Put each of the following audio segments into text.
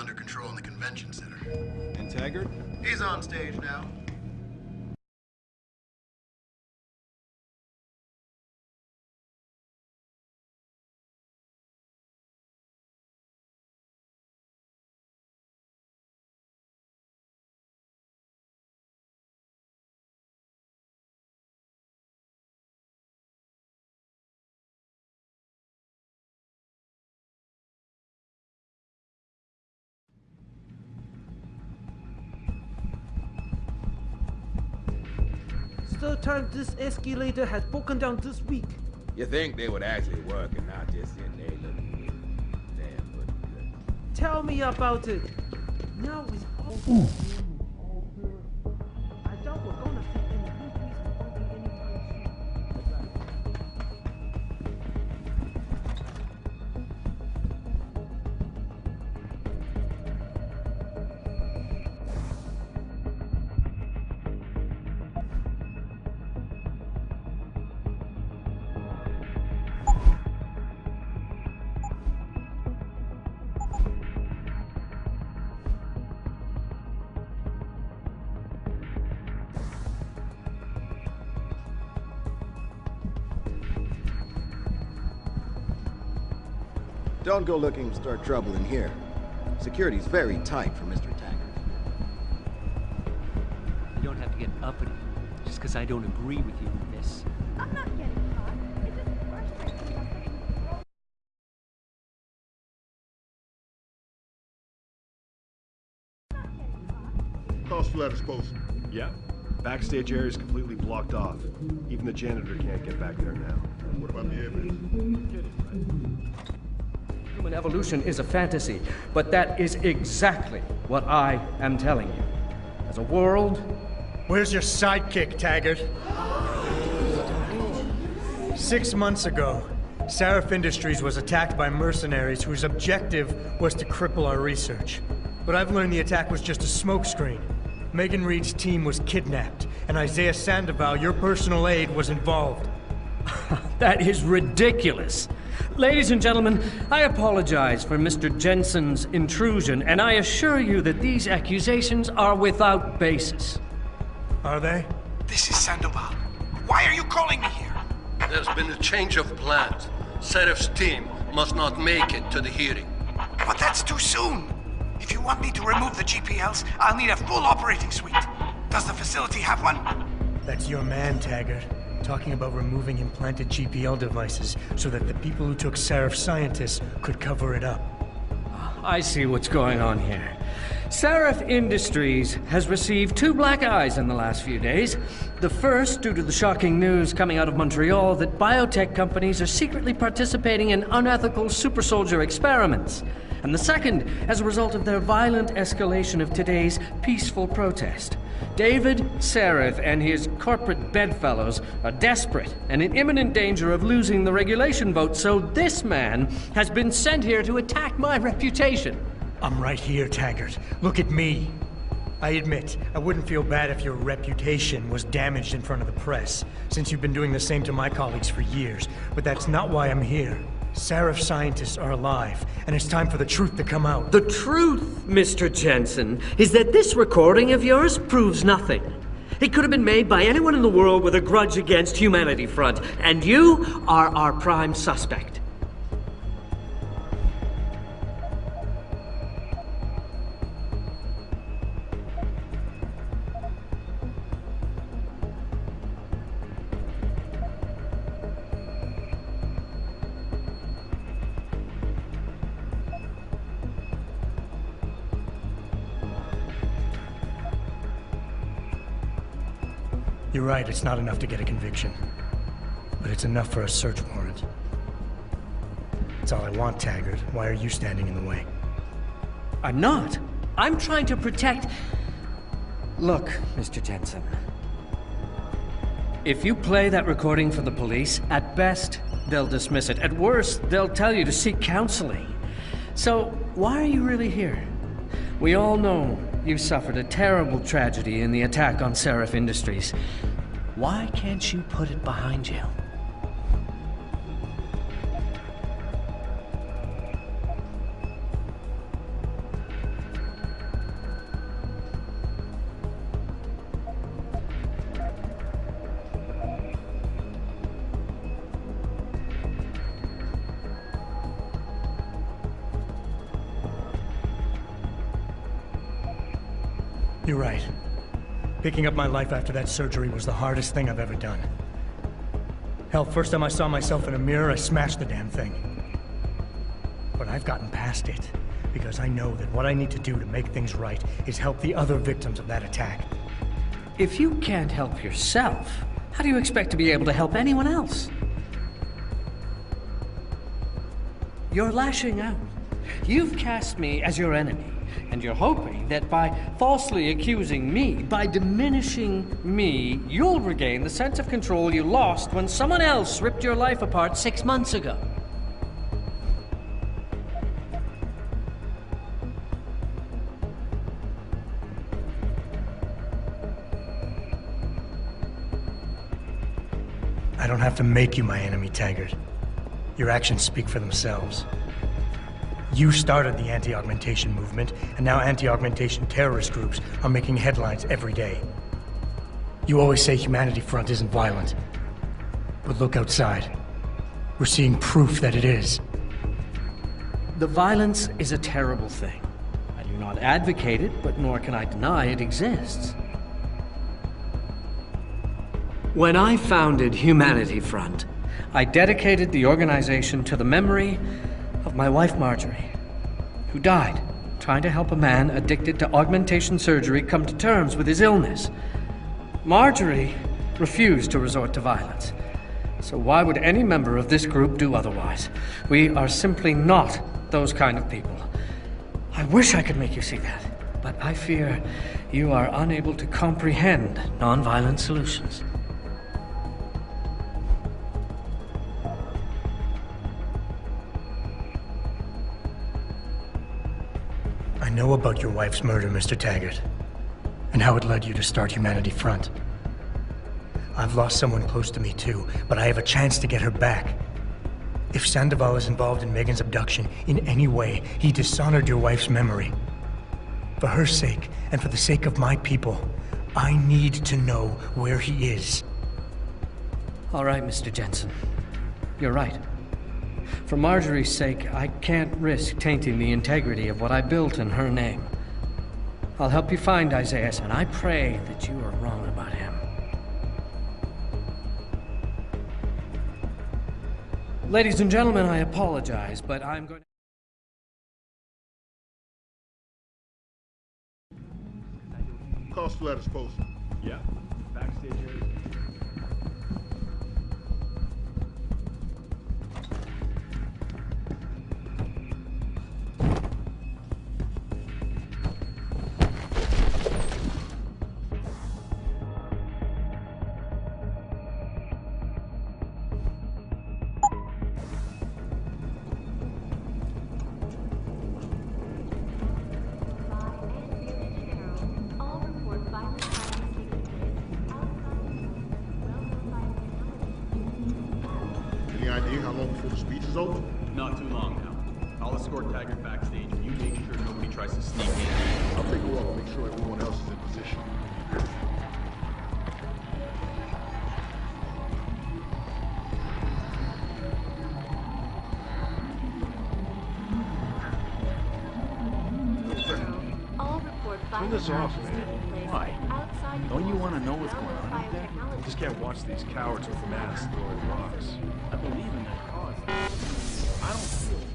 under control in the convention center. And Taggart? He's on stage now. Third time this escalator has broken down this week. You think they would actually work and not just in there looking damn good. Tell me about it. Now it's all I doubt we're gonna see any increase in funding anytime soon. Don't go looking to start trouble in here. Security's very tight for Mr. Taggart. You don't have to get uppity just because I don't agree with you on this. I'm not getting caught. It's just the first time someone's getting control. I'm not getting caught. Cause for that exposure. Yeah. Backstage area is completely blocked off. Even the janitor can't get back there now. What about the evidence? Human evolution is a fantasy, but that is exactly what I am telling you. As a world... Where's your sidekick, Taggart? 6 months ago, Seraph Industries was attacked by mercenaries whose objective was to cripple our research. But I've learned the attack was just a smokescreen. Megan Reed's team was kidnapped, and Isaiah Sandoval, your personal aide, was involved. That is ridiculous. Ladies and gentlemen, I apologize for Mr. Jensen's intrusion, and I assure you that these accusations are without basis. Are they? This is Sandoval. Why are you calling me here? There's been a change of plans. Seraph's team must not make it to the hearing. But that's too soon. If you want me to remove the GPLs, I'll need a full operating suite. Does the facility have one? That's your man, Taggart. Talking about removing implanted GPL devices so that the people who took Seraph scientists could cover it up. I see what's going on here. Seraph Industries has received 2 black eyes in the last few days. The first, due to the shocking news coming out of Montreal that biotech companies are secretly participating in unethical super soldier experiments. And the second, as a result of their violent escalation of today's peaceful protest. David Seraph and his corporate bedfellows are desperate and in imminent danger of losing the regulation vote, so this man has been sent here to attack my reputation. I'm right here, Taggart. Look at me. I admit, I wouldn't feel bad if your reputation was damaged in front of the press, since you've been doing the same to my colleagues for years, but that's not why I'm here. Seraph scientists are alive, and it's time for the truth to come out. The truth, Mr. Jensen, is that this recording of yours proves nothing. It could have been made by anyone in the world with a grudge against Humanity Front, and you are our prime suspect. You're right, it's not enough to get a conviction. But it's enough for a search warrant. That's all I want, Taggart. Why are you standing in the way? I'm not. I'm trying to protect... Look, Mr. Jensen. If you play that recording for the police, at best, they'll dismiss it. At worst, they'll tell you to seek counseling. So, why are you really here? We all know you suffered a terrible tragedy in the attack on Seraph Industries. Why can't you put it behind you? You're right. Picking up my life after that surgery was the hardest thing I've ever done. Hell, first time I saw myself in a mirror, I smashed the damn thing. But I've gotten past it, because I know that what I need to do to make things right is help the other victims of that attack. If you can't help yourself, how do you expect to be able to help anyone else? You're lashing out. You've cast me as your enemy, and you're hoping that by falsely accusing me, by diminishing me, you'll regain the sense of control you lost when someone else ripped your life apart 6 months ago. I don't have to make you my enemy, Taggart. Your actions speak for themselves. You started the anti-augmentation movement, and now anti-augmentation terrorist groups are making headlines every day. You always say Humanity Front isn't violent. But look outside. We're seeing proof that it is. The violence is a terrible thing. I do not advocate it, but nor can I deny it exists. When I founded Humanity Front, I dedicated the organization to the memory of my wife Marjorie, who died trying to help a man addicted to augmentation surgery come to terms with his illness. Marjorie refused to resort to violence. So why would any member of this group do otherwise? We are simply not those kind of people. I wish I could make you see that, but I fear you are unable to comprehend nonviolent solutions. I know about your wife's murder, Mr. Taggart, and how it led you to start Humanity Front. I've lost someone close to me too, but I have a chance to get her back. If Sandoval is involved in Megan's abduction in any way, he dishonored your wife's memory. For her sake, and for the sake of my people, I need to know where he is. All right, Mr. Jensen. You're right. For Marjorie's sake, I can't risk tainting the integrity of what I built in her name. I'll help you find Isaiah, and I pray that you are wrong about him. Ladies and gentlemen, I apologize, but I'm going to... Cost letters posted. Yeah. Backstage area. Any idea how long before the speech is over? Not too long now. I'll escort Taggart backstage and you make sure nobody tries to sneak in. I'll take a walk, make sure everyone else is in position. Turn this off, man. Why? Don't you want to know what's going on out there? I just can't watch these cowards with masks throwing rocks. I believe in their cause. I don't feel it.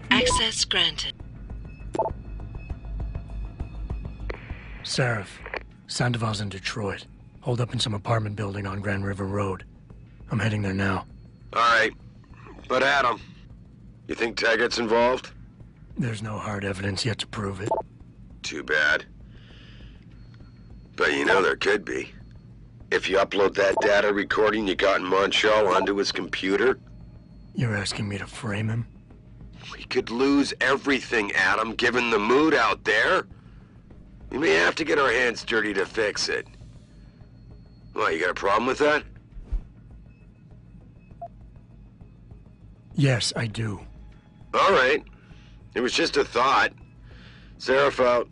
Access granted. Seraph, Sandoval's in Detroit. Holed up in some apartment building on Grand River Road. I'm heading there now. All right. But Adam, you think Taggart's involved? There's no hard evidence yet to prove it. Too bad. But you know there could be. if you upload that data recording you got in Montreal onto his computer? You're asking me to frame him? We could lose everything, Adam, given the mood out there. We may have to get our hands dirty to fix it. What, you got a problem with that? Yes, I do. All right. It was just a thought. Seraph out.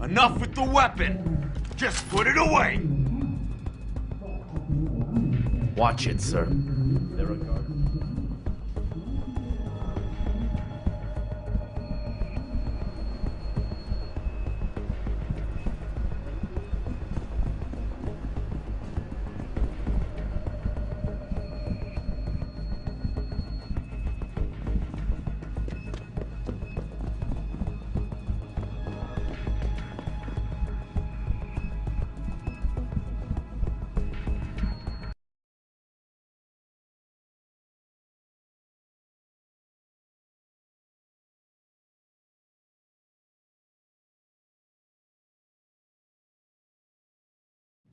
Enough with the weapon! Just put it away! Watch it, sir. There are guards.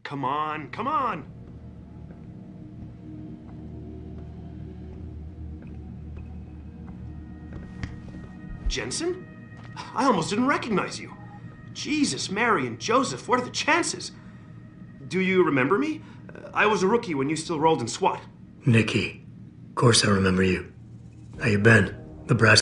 Come on, come on! Jensen? I almost didn't recognize you. Jesus, Mary, and Joseph, what are the chances? Do you remember me? I was a rookie when you still rolled in SWAT. Nikki. Of course I remember you. How you been? The brass